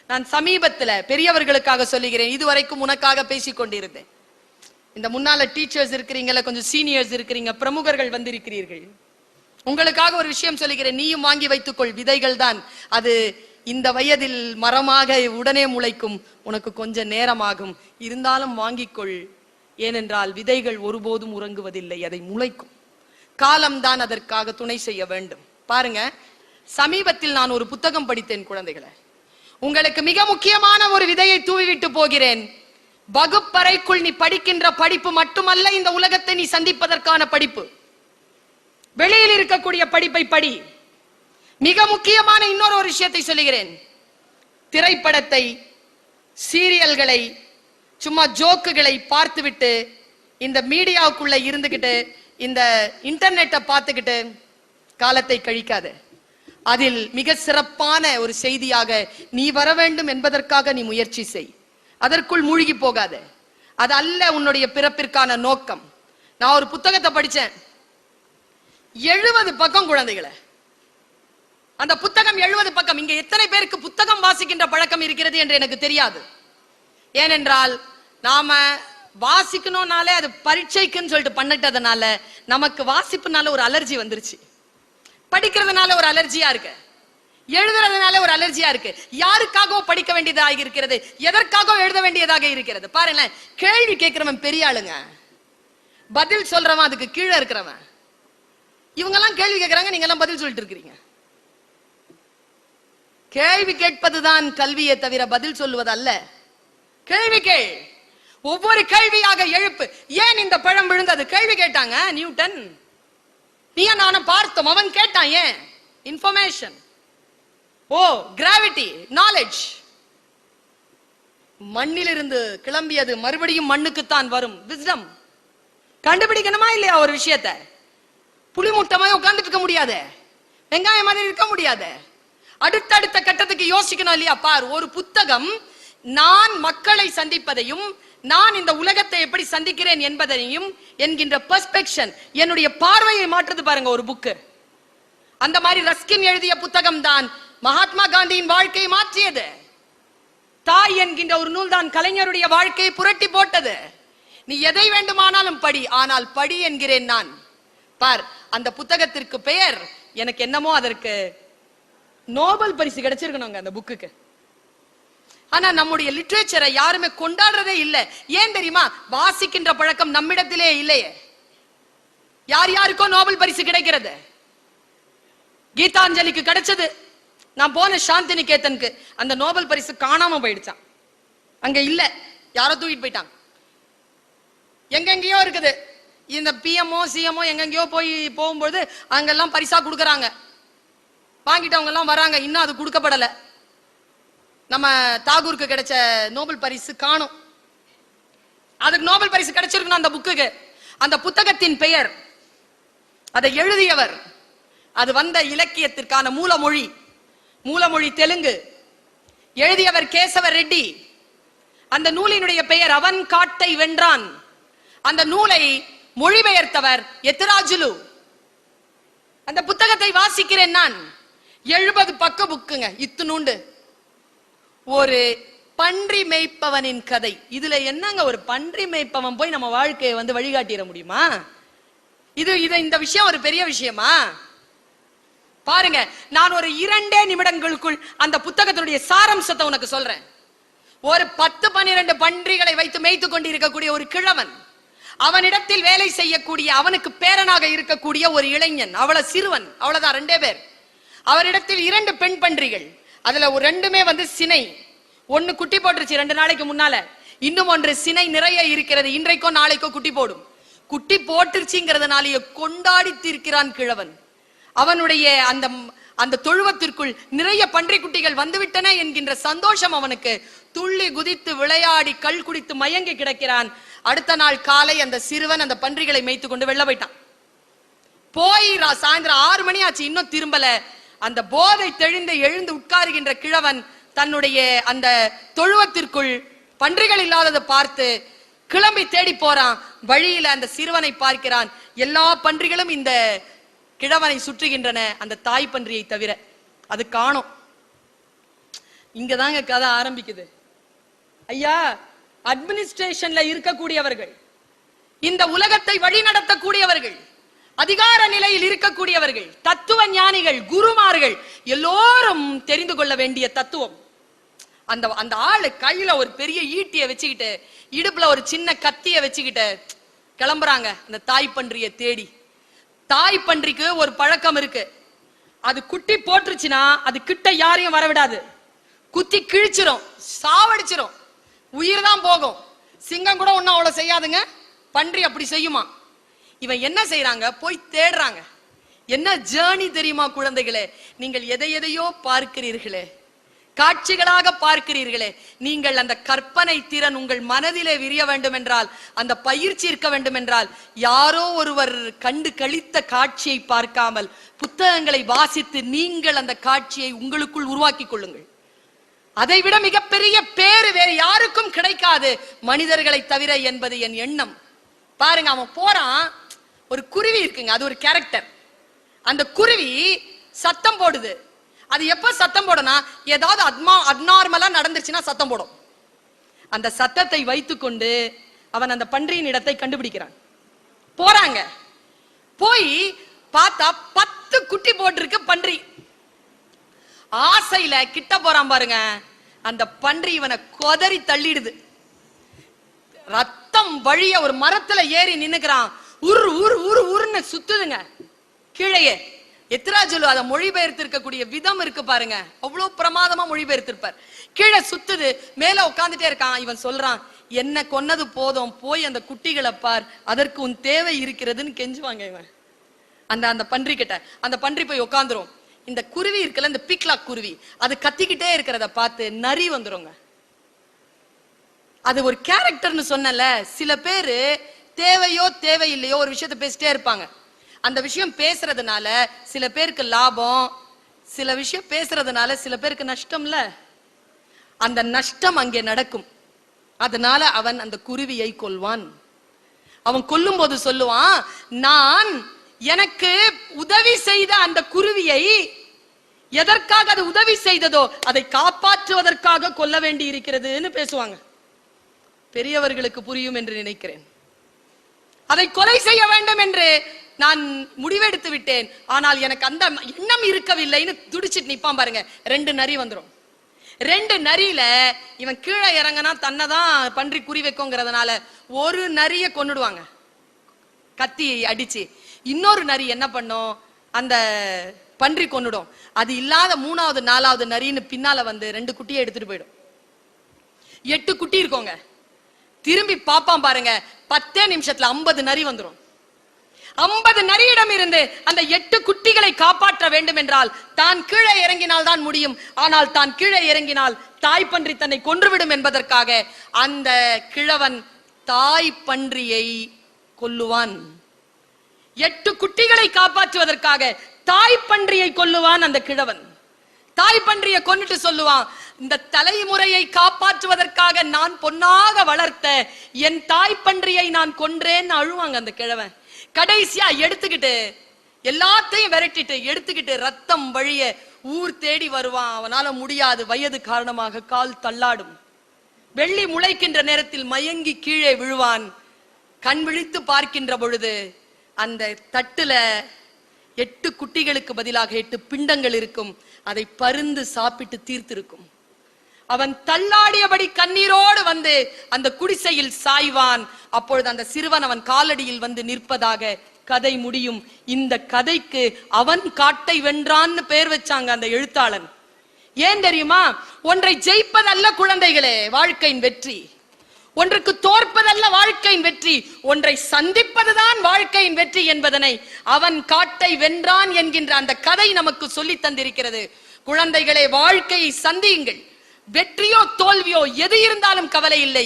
நான் சமீபத்துல பெரியவர்களுக்காக சொல்லுகிறேன், இதுவரைக்கும் உனக்காக பேசிக் கொண்டிருந்தேன். இந்த முன்னால டீச்சர்ஸ் இருக்கிறீங்களா, கொஞ்சம் சீனியர்ஸ் இருக்கிறீங்க, பிரமுகர்கள் வந்திருக்கிறீர்கள். உங்களுக்காக ஒரு விஷயம் சொல்லுகிறேன், நீயும் வாங்கி வைத்துக்கொள். விதைகள் தான் அது. இந்த வயதில் மரமாக உடனே முளைக்கும், உனக்கு கொஞ்சம் நேரமாகும், இருந்தாலும் வாங்கிக்கொள். ஏனென்றால் விதைகள் ஒருபோதும் உறங்குவதில்லை, அதை முளைக்கும். காலம்தான் அதற்காக துணை செய்ய வேண்டும். பாருங்க, சமீபத்தில் நான் ஒரு புத்தகம் படித்தேன் குழந்தைகளை. உங்களுக்கு மிக முக்கியமான ஒரு விதையை தூவிவிட்டு போகிறேன். வகுப்பறைக்குள் நீ படிக்கின்ற படிப்பு மட்டுமல்ல இந்த உலகத்தை நீ சந்திப்பதற்கான படிப்பு. வெளியில் இருக்கக்கூடிய படிப்பை படி. மிக முக்கியமான இன்னொரு விஷயத்தை சொல்லுகிறேன். திரைப்படத்தை, சீரியல்களை, சும்மா ஜோக்குகளை பார்த்துவிட்டு இந்த மீடியாவுக்குள்ள இருந்துகிட்டு இந்த இன்டர்நெட்டை பார்த்துக்கிட்டு காலத்தை கழிக்காது. அதில் மிக சிறப்பான ஒரு செய்தியாக நீ வர வேண்டும் என்பதற்காக நீ முயற்சி செய். அதற்குள் மூழ்கி போகாத. அது அல்ல உன்னுடைய பிறப்பிற்கான நோக்கம். நான் ஒரு புத்தகத்தை படிச்சேன், 70 பக்கம் குழந்தைகளை. அந்த புத்தகம் 70 பக்கம். இங்க எத்தனை பேருக்கு புத்தகம் வாசிக்கின்ற பழக்கம் இருக்கிறது என்று எனக்கு தெரியாது. ஏனென்றால் நாம வாசிக்கணும்னாலே அது பரீட்சைக்குன்னு சொல்லிட்டு பண்ணிட்டதுனால நமக்கு வாசிப்புனால ஒரு அலர்ஜி வந்துருச்சு. படிக்கிறதுனால ஒரு அலர்ஜியா இருக்கு, எழுதுறதுனால ஒரு அலர்ஜியா இருக்கு. யாருக்காக படிக்க வேண்டியதாக இருக்கிறது, எதற்காக எழுத வேண்டியதாக இருக்கிறது. பாருங்க, கேள்வி கேட்கிறவன் பெரிய ஆளுங்க, பதில் சொல்றவன் அதுக்கு கீழே இருக்கிறவன். இவங்க எல்லாம் கேள்வி கேட்கிறாங்க, நீங்க எல்லாம் பதில் சொல்லிட்டு இருக்கிறீங்க. கேள்வி கேட்பதுதான் கல்வியை தவிர பதில் சொல்லுவது அல்ல. கேள்வி கேள், ஒவ்வொரு கேள்வியாக எழுப்பு. ஏன் இந்த பழம் விழுந்தது கேள்வி கேட்டாங்க நியூட்டன். நீ நானும் பார்த்தோம், அவன் கேட்டான். ஏன்? இன்ஃபர்மேஷன். ஓ, கிராவிட்டி, நாலேஜ். மண்ணிலிருந்து கிளம்பியது மறுபடியும் மண்ணுக்குத்தான் வரும். விஸ்டம். கண்டுபிடிக்கணுமா இல்லையா ஒரு விஷயத்தை? புலி முட்டமா உட்கார்ந்துட்டு இருக்க முடியாது, வெங்காயம் மாதிரி இருக்க முடியாது. அடுத்தடுத்த கட்டத்துக்கு யோசிக்கணும் இல்லையா? பார், ஒரு புத்தகம் நான் மக்களை சந்திப்பதையும் நான் இந்த உலகத்தை எப்படி சந்திக்கிறேன் என்பதையும் என்கின்ற பெர்ஸ்பெக்ஷன், என்னுடைய பார்வையை மாற்றுது பாருங்க ஒரு புக்கு. அந்த மாதிரி ரஸ்கின் எழுதிய புத்தகம் தான் மகாத்மா காந்தியின் வாழ்க்கையை மாற்றியது. தாய் என்கின்ற ஒரு நூல் தான் கலைஞருடைய வாழ்க்கையை புரட்டி போட்டது. நீ எதை வேண்டுமானாலும் படி, ஆனால் படி என்கிறேன் நான். பார், அந்த புத்தகத்திற்கு பெயர் எனக்கு என்னமோ அதற்கு நோபல் பரிசு கிடைச்சிருக்கணுங்க அந்த புக்குக்கு. ஆனா நம்முடைய லிட்ரேச்சரை யாருமே கொண்டாடுறதே இல்லை. ஏன் தெரியுமா? வாசிக்கின்ற பழக்கம் நம்மிடத்திலே இல்லையே. யார் யாருக்கோ நோபல் பரிசு கிடைக்கிறது. கீதாஞ்சலிக்கு கிடைச்சது. நான் போன சாந்தி நிகேதனுக்கு, அந்த நோபல் பரிசு காணாம போயிடுச்சான். அங்க இல்ல, யாரோ தூக்கிட்டு போயிட்டாங்க. எங்கெங்கயோ இருக்குது. இந்த பிஎம்ஓ சிஎம்ஓ எங்கெங்கயோ போகும்போது அங்கெல்லாம் பரிசா கொடுக்கறாங்க. வாங்கிட்டவங்க எல்லாம் வராங்க, இன்னும் அது கொடுக்கப்படல. நம்ம தாகூருக்கு கிடைச்ச நோபல் பரிசு காணும். அதுக்கு நோபல் பரிசு கிடைச்சிருக்கணும் அந்த புக்குக்கு. அந்த புத்தகத்தின் பெயர், அதை எழுதியவர், அது வந்த இலக்கியத்திற்கான மூலமொழி தெலுங்கு, எழுதியவர் கேசவ ரெட்டி. அந்த நூலினுடைய பெயர் அவன் காட்டை வென்றான். அந்த நூலை மொழிபெயர்த்தவர் எத்திராஜுலு. அந்த புத்தகத்தை வாசிக்கிறேன் நான். 70 பக்க புக்குங்க, இத்துணூண்டு. ஒரு பன்றி மேய்ப்பவனின் கதை. இதுல என்னங்க ஒரு பன்றி மேய்ப்பவன் போய் நம்ம வாழ்க்கையை வழிகாட்டிட முடியுமா? இந்த விஷயம் ஒரு பெரிய விஷயமா? பாருங்க, நான் ஒரு 2 நிமிடங்களுக்குள் அந்த புத்தகத்தினுடைய சாரம்சத்தை உனக்கு சொல்றேன். ஒரு 10-12 பன்றிகளை வைத்து மேய்த்து கொண்டிருக்கக்கூடிய ஒரு கிழவன், அவனிடத்தில் வேலை செய்யக்கூடிய, அவனுக்கு பேரனாக இருக்கக்கூடிய ஒரு இளைஞன், அவ்வளவு சிறுவன், அவ்வளவுதான், 2 பேர். அவரிடத்தில் 2 பெண் பன்றிகள். அதுல ஒரு 2மே சினை. ஒன்னு குட்டி போட்டுருச்சு 2 நாளைக்கு முன்னால, இன்னும் ஒன்று சினை நிறைய இருக்கிறது, இன்றைக்கோ நாளைக்கோ குட்டி போடும். குட்டி போட்டுருச்சுங்கிறதுனாலேயே கொண்டாடி தீர்க்கிறான் கிழவன். அவனுடைய அந்த தொழுவத்திற்குள் நிறைய பன்றி குட்டிகள் வந்துவிட்டன என்கின்ற சந்தோஷம் அவனுக்கு. துள்ளி குதித்து விளையாடி கள் குடித்து மயங்கி கிடக்கிறான். அடுத்த நாள் காலை அந்த சிறுவன் அந்த பன்றிகளை மேய்த்து கொண்டு வெளில போயிட்டான். போய் சாயந்தரம் 6 மணி ஆச்சு, இன்னும் திரும்பல. அந்த போதை தெளிந்து எழுந்து உட்காருகின்ற கிழவன் தன்னுடைய அந்த தொழுவத்திற்குள் பன்றிகள் இல்லாததை பார்த்து கிளம்பி தேடி போறான். வழியில அந்த சிறுவனை பார்க்கிறான். எல்லா பன்றிகளும் இந்த கிழவனை சுற்றுகின்றன, அந்த தாய் பன்றியை தவிர. அது காணும். இங்கதாங்க கதை ஆரம்பிக்குது. ஐயா, அட்மினிஸ்ட்ரேஷன்ல இருக்கக்கூடியவர்கள், இந்த உலகத்தை வழிநடத்தக்கூடியவர்கள், அதிகார நிலையில் இருக்கக்கூடியவர்கள், தத்துவ ஞானிகள், குருமார்கள் எல்லோரும் தெரிந்து கொள்ள வேண்டிய தத்துவம். அந்த ஆளு கையில ஒரு பெரிய ஈட்டிய வச்சுக்கிட்டு, இடுப்புல ஒரு சின்ன கத்திய வச்சுக்கிட்டு கிளம்புறாங்க அந்த தாய் பன்றியை தேடி. தாய் பன்றிக்கு ஒரு பழக்கம் இருக்கு. அது குட்டி போட்டுருச்சுன்னா அது கிட்ட யாரையும் வரவிடாது. குத்தி கிழிச்சிரும், சாவடிச்சிரும், உயிர் தான் போகும். சிங்கம் கூட ஒன்னும் அவ்வளவு செய்யாதுங்க, பன்றி அப்படி செய்யுமா. இவன் என்ன செய்யறாங்க, போய் தேடுறாங்க. என்ன ஜேர்னி தெரியுமா குழந்தைகளே? நீங்கள் எதை எதையோ பார்க்கிறீர்களே, காட்சிகளாக பார்க்கிறீர்களே, நீங்கள் அந்த கற்பனை திறன் உங்கள் மனதிலே விரிய வேண்டும் என்றால், அந்த பயிற்சி இருக்க வேண்டும் என்றால், யாரோ ஒருவர் கண்டு கழித்த காட்சியை பார்க்காமல் புத்தகங்களை வாசித்து நீங்கள் அந்த காட்சியை உங்களுக்குள் உருவாக்கி கொள்ளுங்கள். அதை விட மிகப்பெரிய பேரு வேறு யாருக்கும் கிடைக்காது மனிதர்களை தவிர என்பது என் எண்ணம். பாருங்க, அவன் போறான், ஒரு குருவி இருக்குங்க, அது ஒரு கேரக்டர். அந்த குருவி சத்தம் போடுது. அது எப்ப சத்தம் போடுனா, ஏதாவது அப்நார்மலா நடந்துருச்சுன்னா சத்தம் போடும். அந்த சத்தத்தை வைத்துக்கொண்டு அவன் அந்த பன்றியின் இடத்தை கண்டுபிடிக்கிறான். போறாங்க, போய் பார்த்தா 10 குட்டி போட்டிருக்கு பன்றி. ஆசையில கிட்ட போறான் பாருங்க, அந்த பன்றி இவனை கொதறி தள்ளிடுது. ரத்தம் வழிய ஒரு மரத்துல ஏறி நின்னுக்கிறான். உரு உரு உரு உருன்னு சுத்துதுங்க கீழே. எத்திராஜுலு அதை மொழிபெயர்த்திருக்கக்கூடிய விதம் இருக்கு பாருங்க, அவ்வளவு பிரமாதமா மொழிபெயர்த்திருப்பார். கீழே சுத்துது, மேல உட்காந்துட்டே இருக்கான். இவன் சொல்றான், என்ன கொன்னது போதும், போய் அந்த குட்டிகளை பார், அதற்கு உன் தேவை இருக்கிறதுன்னு கெஞ்சுவாங்க இவன் அந்த பன்றி கிட்ட. அந்த பன்றி போய் உட்காந்துரும். இந்த குருவி இருக்குல்ல, இந்த பீக்லாக் குருவி, அது கத்திக்கிட்டே இருக்கிறத பார்த்து நரி வந்துருங்க. அது ஒரு கேரக்டர்னு சொன்னல. சில பேரு தேவையோ தேவையில்லையோ ஒரு விஷயத்த பேசிட்டே இருப்பாங்க. அந்த விஷயம் பேசுறதுனால சில பேருக்கு லாபம், சில விஷயம் பேசுறதுனால சில பேருக்கு நஷ்டம்ல. அந்த நஷ்டம் அங்கே நடக்கும். அதனால அவன் அந்த குருவியை கொல்வான். அவன் கொல்லும் போது சொல்லுவான், நான் எனக்கு உதவி செய்த அந்த குருவியை எதற்காக அது உதவி செய்ததோ அதை காப்பாற்றுவதற்காக கொல்ல வேண்டி இருக்கிறதுன்னு பேசுவாங்க. பெரியவர்களுக்கு புரியும் என்று நினைக்கிறேன். அதை கொலை செய்ய வேண்டும் என்று நான் முடிவெடுத்து விட்டேன், ஆனால் எனக்கு அந்த எண்ணம் இருக்கவில்லைன்னு துடிச்சிட்டு நிப்பான் பாருங்க. 2 நரி வந்துரும். 2 நரியில இவன் கீழே இறங்கினா தன்னைதான் பன்றி குறி வைக்குங்கிறதுனால ஒரு நரிய கொன்னுடுவாங்க கத்தி அடிச்சு. இன்னொரு நரி என்ன பண்ணும், அந்த பன்றி கொன்னுடும். அது இல்லாத 3வது 4வது நரின்னு பின்னால வந்து 2 குட்டியை எடுத்துட்டு போயிடும். 8 குட்டி இருக்கோங்க. திரும்பி பாப்பான் பாருங்க, 10 நிமிஷத்துல 50 நரி வந்துரும். 50 நரியிடம் இருந்து அந்த 8 குட்டிகளை காப்பாற்ற வேண்டும் என்றால் தான் கீழே இறங்கினால் தான் முடியும். ஆனால் தான் கீழே இறங்கினால் தாய் பன்றி தன்னை கொன்றுவிடும் என்பதற்காக அந்த கிழவன் தாய் பன்றியை கொல்லுவான். 8 குட்டிகளை காப்பாற்றுவதற்காக தாய் பன்றியை கொல்லுவான் அந்த கிழவன். தாய் பன்றியை கொன்னுட்டு சொல்லுவான், இந்த தலைமுறையை காப்பாற்றுவதற்காக நான் பொன்னாக வளர்த்த என் தாய் பன்றியை நான் கொன்றேன்னு அழுவாங்க அந்த கிழவன். கடைசியா எடுத்துக்கிட்டு எல்லாத்தையும் விரட்டிட்டு எடுத்துக்கிட்டு ரத்தம் வழிய ஊர் தேடி வருவான். அவனால முடியாது, வயது காரணமாக கால் தள்ளாடும். வெள்ளி முளைக்கின்ற நேரத்தில் மயங்கி கீழே விழுவான். கண் விழித்து பார்க்கின்ற பொழுது அந்த தட்டுல 8 குட்டிகளுக்கு பதிலாக 8 பிண்டங்கள் இருக்கும். அதை பருந்து சாப்பிட்டு தீர்த்திருக்கும். அவன் தள்ளாடியபடி கண்ணீரோடு வந்து அந்த குடிசையில் சாய்வான். அப்பொழுது அந்த சிறுவன் அவன் காலடியில் வந்து நிற்பதாக கதை முடியும். இந்த கதைக்கு அவன் காட்டை வென்றான்னு பெயர் வச்சாங்க அந்த எழுத்தாளன். ஏன் தெரியுமா? ஒன்றை ஜெயிப்பதல்ல குழந்தைகளே வாழ்க்கையின் வெற்றி, ஒன்றுக்கு தோற்பதல்ல வாழ்க்கையின் வெற்றி, ஒன்றை சந்திப்பதுதான் வாழ்க்கையின் வெற்றி என்பதனை அவன் காட்டை வென்றான் என்கின்ற அந்த கதை நமக்கு சொல்லி தந்திருக்கிறது. குழந்தைகளே, வாழ்க்கையை சந்தியுங்கள். வெற்றியோ தோல்வியோ எது இருந்தாலும் கவலை இல்லை.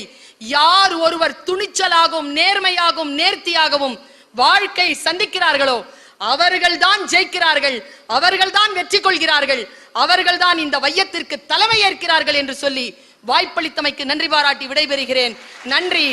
யார் ஒருவர் துணிச்சலாகவும் நேர்மையாகவும் நேர்த்தியாகவும் வாழ்க்கையை சந்திக்கிறார்களோ அவர்கள்தான் ஜெயிக்கிறார்கள், அவர்கள்தான் வெற்றி கொள்கிறார்கள், அவர்கள்தான் இந்த வையத்திற்கு தலைமை ஏற்கிறார்கள் என்று சொல்லி வாய்ப்பளித்தமைக்கு நன்றி பாராட்டி விடைபெறுகிறேன். நன்றி.